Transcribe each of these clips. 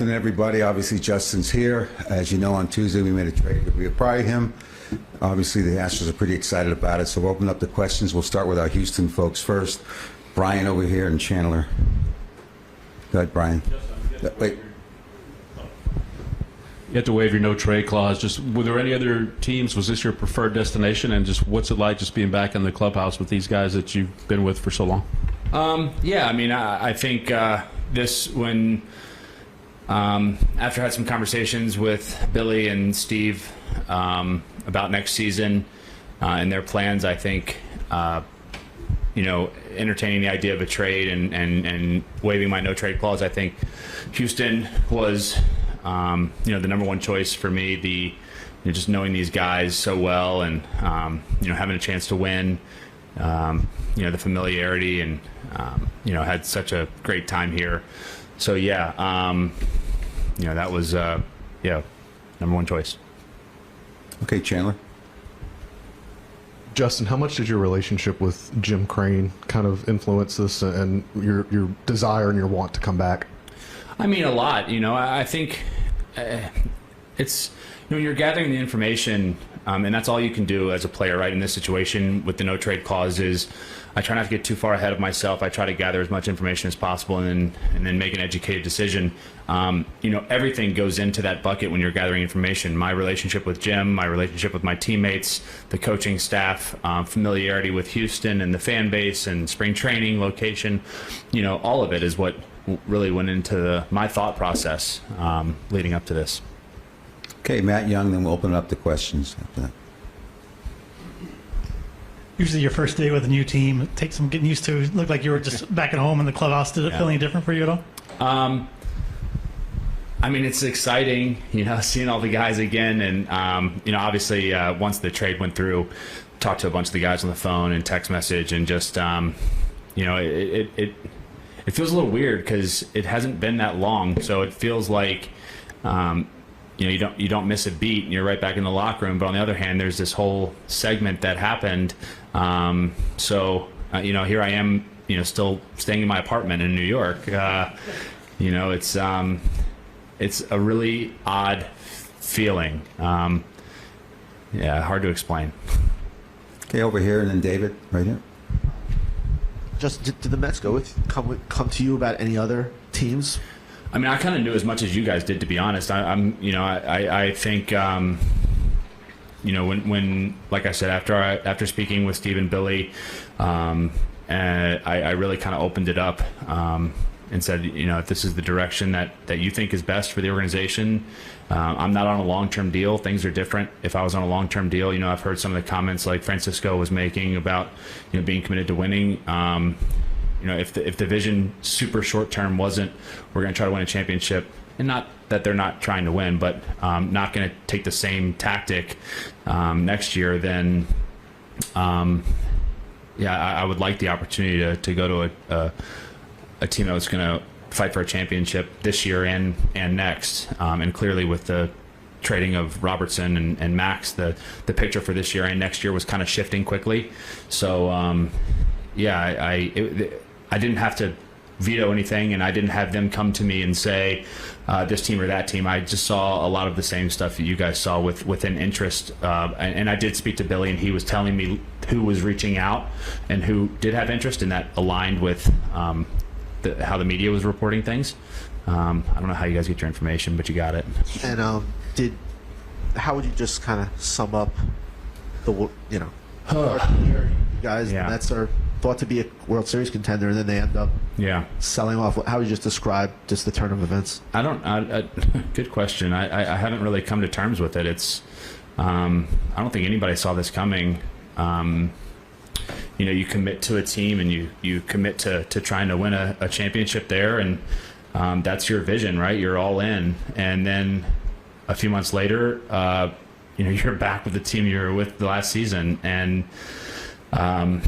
afternoon, everybody. Obviously, Justin's here. As you know, on Tuesday, we made a trade to reacquire him. Obviously, the Astros are pretty excited about it, so we'll open up the questions. We'll start with our Houston folks first. Brian over here and Chandler. Go ahead, Brian. Wait. You have to waive your no-trade clause. Just were there any other teams? Was this your preferred destination? And just what's it like just being back in the clubhouse with these guys that you've been with for so long? Yeah, I mean, I think this when after I had some conversations with Billy and Steve about next season and their plans, I think entertaining the idea of a trade and waiving my no-trade clause, I think Houston was the number one choice for me. Just knowing these guys so well and having a chance to win, the familiarity and had such a great time here. So yeah, that was number one choice. Okay, Chandler. Justin, how much did your relationship with Jim Crane kind of influence this and your desire and your want to come back? I mean, a lot. I think it's when you're gathering the information, and that's all you can do as a player, right? In this situation with the no trade clause is, I try not to get too far ahead of myself. I try to gather as much information as possible and then make an educated decision. Everything goes into that bucket when you're gathering information. My relationship with Jim, my relationship with my teammates, the coaching staff, familiarity with Houston and the fan base and spring training, location, all of it is what really went into my thought process leading up to this. Okay, Matt Young, then we'll open it up to questions after that. Usually your first day with a new team, it takes some getting used to. It looked like you were just back at home in the clubhouse. Did it feel any different for you at all? I mean, it's exciting, seeing all the guys again. And, obviously once the trade went through, talked to a bunch of the guys on the phone and text message and just, it feels a little weird because it hasn't been that long. So it feels like, you don't miss a beat and you're right back in the locker room. But on the other hand, there's this whole segment that happened. Here I am, still staying in my apartment in New York. It's a really odd feeling. Hard to explain. Okay, over here, and then David, right here. Just did the Mets come to you about any other teams? I mean, I kind of knew as much as you guys did, to be honest. I think, when like I said, after speaking with Steve and Billy, and I really kind of opened it up and said, if this is the direction that you think is best for the organization, I'm not on a long-term deal. Things are different. If I was on a long-term deal, I've heard some of the comments like Francisco was making about, being committed to winning. If the vision super short term wasn't, we're going to try to win a championship, and not that they're not trying to win, but not going to take the same tactic next year, then I would like the opportunity to go to a team that was going to fight for a championship this year and next. And clearly with the trading of Robertson and Max, the picture for this year and next year was kind of shifting quickly. So I didn't have to veto anything, and I didn't have them come to me and say this team or that team. I just saw a lot of the same stuff that you guys saw with an interest. And I did speak to Billy, and he was telling me who was reaching out and who did have interest, and that aligned with how the media was reporting things. I don't know how you guys get your information, but you got it. And how would you just kind of sum up the guys? Yeah. The Mets are thought to be a World Series contender, and then they end up selling off. How would you just describe just the turn of events? Good question. I haven't really come to terms with it. It's I don't think anybody saw this coming. You commit to a team and you commit to trying to win a championship there, and that's your vision, right? You're all in, and then a few months later, you're back with the team you were with the last season, and I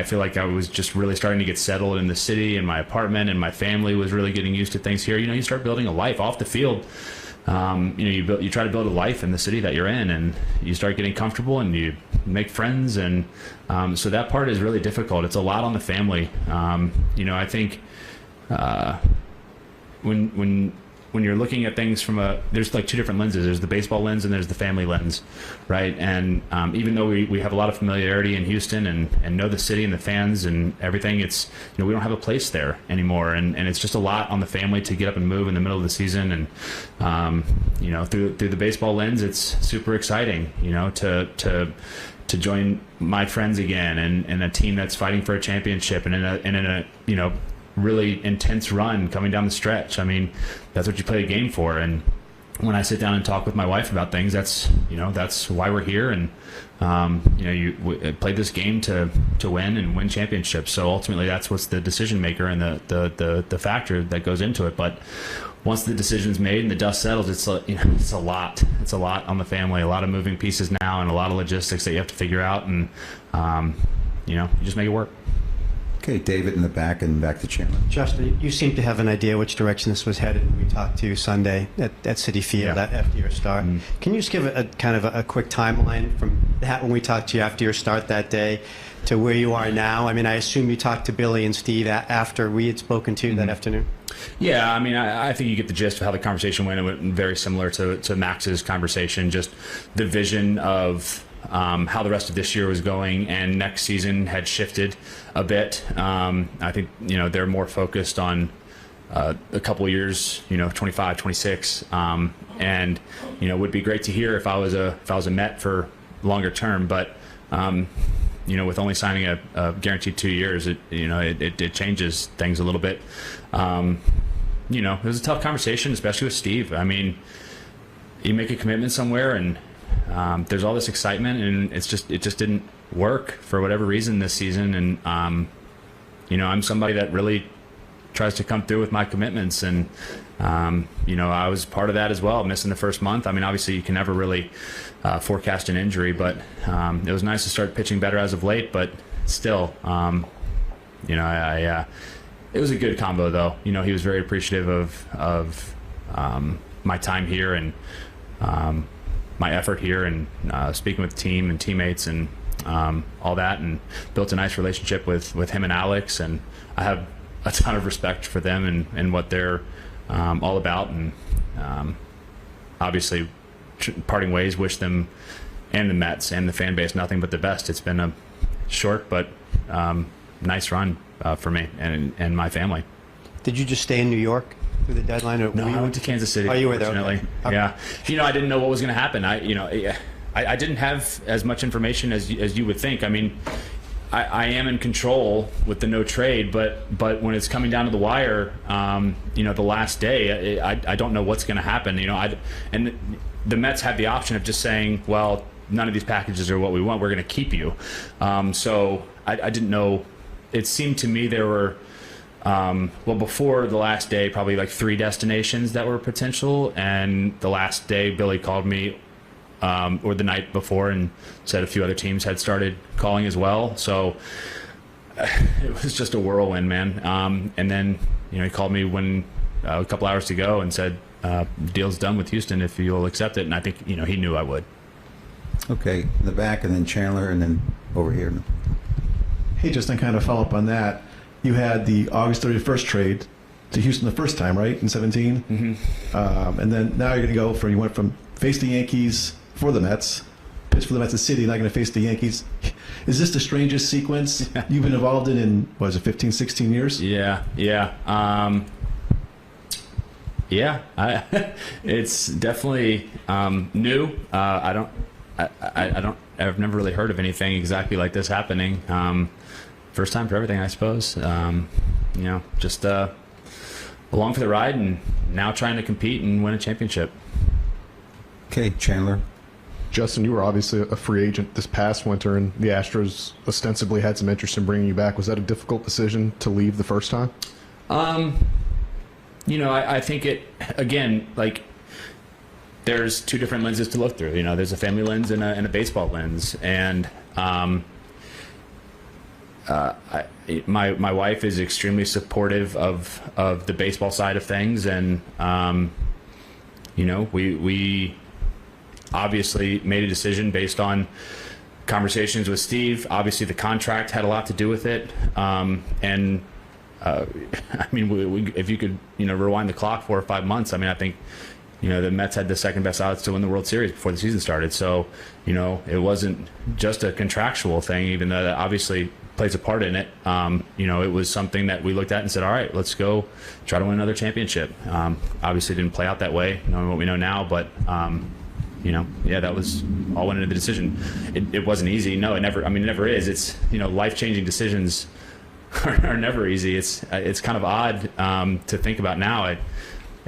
feel like I was just really starting to get settled in the city, in my apartment, and my family was really getting used to things here. You start building a life off the field. You try to build a life in the city that you're in, and you start getting comfortable and you make friends, and so that part is really difficult. It's a lot on the family. I think when you're looking at things there's like two different lenses. There's the baseball lens and there's the family lens, right? And even though we have a lot of familiarity in Houston and know the city and the fans and everything, it's, we don't have a place there anymore, and it's just a lot on the family to get up and move in the middle of the season. And through the baseball lens, it's super exciting, to join my friends again and a team that's fighting for a championship and in a really intense run coming down the stretch. I mean, that's what you play a game for. And when I sit down and talk with my wife about things, that's why we're here. And we played this game to win and win championships. So ultimately, that's what's the decision maker and the factor that goes into it. But once the decision's made and the dust settles, it's a lot. It's a lot on the family, a lot of moving pieces now, and a lot of logistics that you have to figure out. And you just make it work. Okay, David in the back, and back to Chandler. Justin, you seem to have an idea which direction this was headed when we talked to you Sunday at Citi Field after your start. Can you just give a kind of a quick timeline from that when we talked to you after your start that day to where you are now? I mean, I assume you talked to Billy and Steve after we had spoken to you that afternoon. Yeah, I mean, I think you get the gist of how the conversation went. It went very similar to Max's conversation, just the vision of how the rest of this year was going, and next season had shifted a bit. I think they're more focused on a couple of years, 25, 26, and would be great to hear if I was a Met for longer term. But with only signing a guaranteed 2 years, it changes things a little bit. It was a tough conversation, especially with Steve. I mean, you make a commitment somewhere and there's all this excitement, and it just didn't work for whatever reason this season. And I'm somebody that really tries to come through with my commitments, and I was part of that as well, missing the first month. I mean, obviously you can never really forecast an injury, but it was nice to start pitching better as of late. But still, it was a good combo, though. He was very appreciative of my time here and my effort here, and speaking with the team and teammates and all that, and built a nice relationship with him and Alex. And I have a ton of respect for them and what they're all about. And obviously, parting ways, wish them and the Mets and the fan base nothing but the best. It's been a short but nice run for me and my family. Did you just stay in New York through the deadline? Or no, I went to Kansas City. Oh, you were there. Okay. Yeah. I didn't know what was going to happen. I didn't have as much information as you would think. I mean, I am in control with the no trade, but when it's coming down to the wire, the last day, I don't know what's going to happen. And the Mets had the option of just saying, well, none of these packages are what we want. We're going to keep you. So I didn't know. It seemed to me there were. Before the last day, probably like 3 destinations that were potential, and the last day Billy called me, or the night before, and said a few other teams had started calling as well. So it was just a whirlwind, man. And then he called me when a couple hours to go and said, "Deal's done with Houston if you'll accept it." And I think he knew I would. Okay, in the back, and then Chandler, and then over here. Hey, just to kind of follow up on that. You had the August 31st trade to Houston the first time, right, in 17? Mm-hmm. And then now you went from face the Yankees for the Mets, pitch for the Mets in City, not going to face the Yankees. Is this the strangest sequence you've been involved in what is it, 15, 16 years? Yeah. It's definitely new. I've never really heard of anything exactly like this happening. First time for everything, I suppose. Just along for the ride, and now trying to compete and win a championship. Okay, Chandler. Justin, you were obviously a free agent this past winter, and the Astros ostensibly had some interest in bringing you back. Was that a difficult decision to leave the first time? I think it, again, like, there's 2 different lenses to look through. There's a family lens and a baseball lens. And my wife is extremely supportive of the baseball side of things, and we obviously made a decision based on conversations with Steve. Obviously, the contract had a lot to do with it, and I mean, if you could, rewind the clock 4 or 5 months, I mean, I think, the Mets had the second best odds to win the World Series before the season started. So, it wasn't just a contractual thing, even though that obviously plays a part in it. It was something that we looked at and said, all right, let's go try to win another championship. Obviously it didn't play out that way, knowing what we know now, but, that was all went into the decision. It wasn't easy. No, it never is. It's, life-changing decisions are never easy. It's kind of odd to think about now. It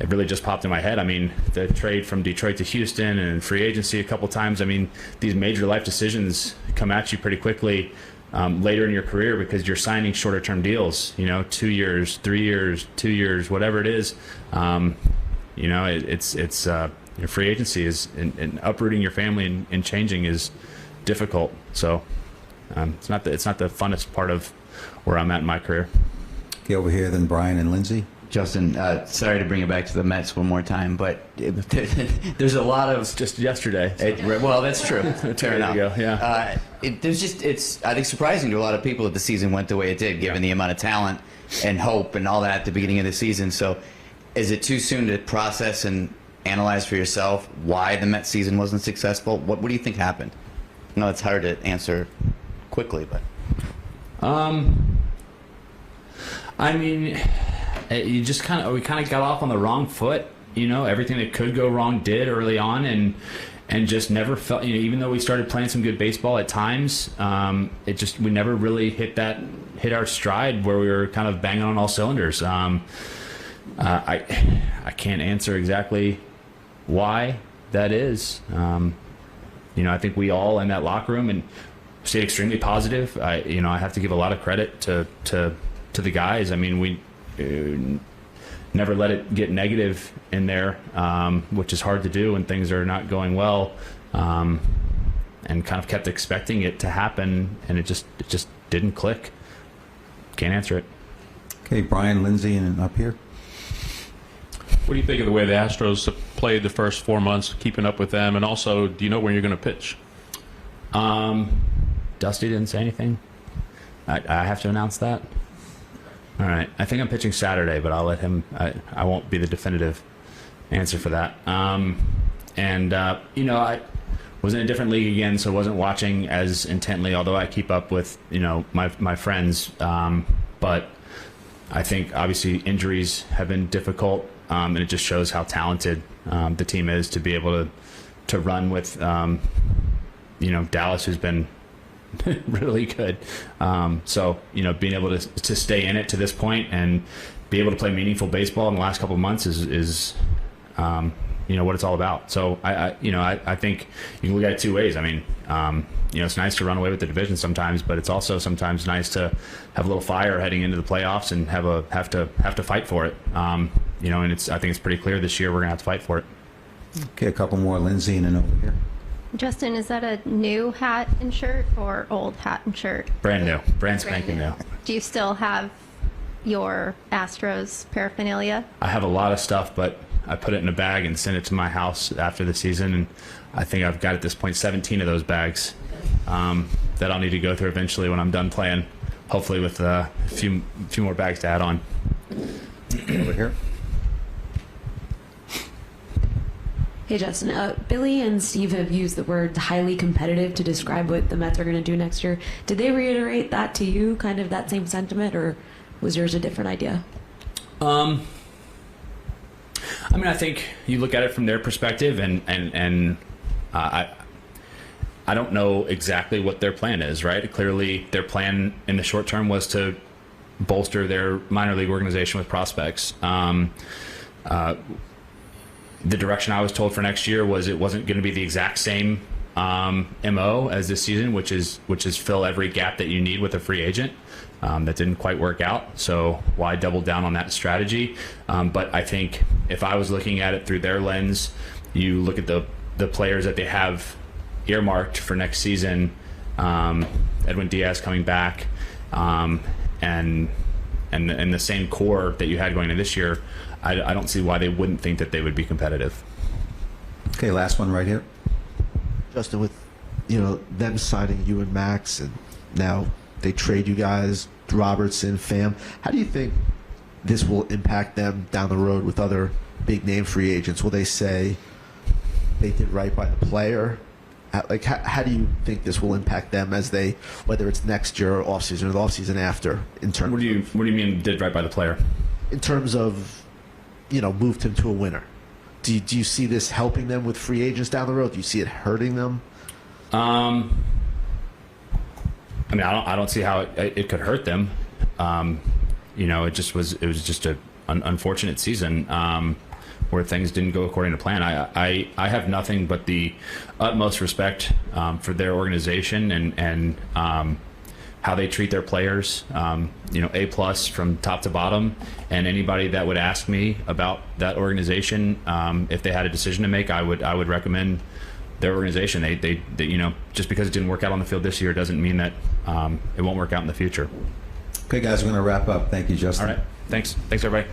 really just popped in my head. I mean, the trade from Detroit to Houston and free agency a couple times. I mean, these major life decisions come at you pretty quickly later in your career because you're signing shorter term deals, 2 years, 3 years, 2 years, whatever it is. Your free agency is and uprooting your family and changing is difficult. So it's not the funnest part of where I'm at in my career. Okay, over here, then Brian and Lindsay. Justin, sorry to bring it back to the Mets one more time, but there's a lot of just yesterday. Well, that's true. Fair enough. Ago, yeah. It's I think surprising to a lot of people that the season went the way it did, given the amount of talent and hope and all that at the beginning of the season. So, is it too soon to process and analyze for yourself why the Mets season wasn't successful? What do you think happened? I know it's hard to answer quickly, but I mean, we kind of got off on the wrong foot. Everything that could go wrong did early on, and just never felt. Even though we started playing some good baseball at times, we never really hit our stride where we were kind of banging on all cylinders. I can't answer exactly why that is. I think we all in that locker room and stayed extremely positive. I have to give a lot of credit to the guys. I mean, we never let it get negative in there, which is hard to do when things are not going well, and kind of kept expecting it to happen, and it just didn't click. Can't answer it. Okay, Brian, Lindsay, and up here. What do you think of the way the Astros have played the first 4 months, keeping up with them, and also, do you know when you're going to pitch? Dusty didn't say anything. I have to announce that. All right. I think I'm pitching Saturday, but I'll let him. I won't be the definitive answer for that. I was in a different league again, so I wasn't watching as intently, although I keep up with, my friends. But I think, obviously, injuries have been difficult, and it just shows how talented the team is to be able to run with, Dallas, who's been really good. So, being able to stay in it to this point and be able to play meaningful baseball in the last couple of months is what it's all about. So I think you can look at it two ways. I mean, it's nice to run away with the division sometimes, but it's also sometimes nice to have a little fire heading into the playoffs and have to fight for it. And I think it's pretty clear this year we're gonna have to fight for it. Okay, a couple more, Lindsay, and then over here. Justin, is that a new hat and shirt or old hat and shirt? Brand new. Brand spanking new. Do you still have your Astros paraphernalia? I have a lot of stuff, but I put it in a bag and sent it to my house after the season, and I think I've got at this point 17 of those bags that I'll need to go through eventually when I'm done playing, hopefully with a few more bags to add on. Over here. Hey, Justin. Billy and Steve have used the word highly competitive to describe what the Mets are going to do next year. Did they reiterate that to you, kind of that same sentiment, or was yours a different idea? I think you look at it from their perspective, and I don't know exactly what their plan is, right? Clearly, their plan in the short term was to bolster their minor league organization with prospects. The direction I was told for next year was it wasn't going to be the exact same MO as this season, which is fill every gap that you need with a free agent. That didn't quite work out, so why double down on that strategy? But I think if I was looking at it through their lens, you look at the players that they have earmarked for next season, Edwin Diaz coming back, and the same core that you had going into this year, I don't see why they wouldn't think that they would be competitive. Okay, last one right here. Justin, with them signing you and Max, and now they trade you guys, Robertson, Pham. How do you think this will impact them down the road with other big name free agents? Will they say they did right by the player? How do you think this will impact them as they, whether it's next year or offseason or the offseason after? In terms, What do you mean did right by the player? in terms of, moved him to a winner. Do you see this helping them with free agents down the road? Do you see it hurting them? I mean, I don't see how it could hurt them. It was just an unfortunate season where things didn't go according to plan. I have nothing but the utmost respect for their organization and how they treat their players. A+ from top to bottom. And anybody that would ask me about that organization, if they had a decision to make, I would recommend their organization. They just because it didn't work out on the field this year doesn't mean that it won't work out in the future. Okay, guys, we're going to wrap up. Thank you, Justin. All right. Thanks, everybody.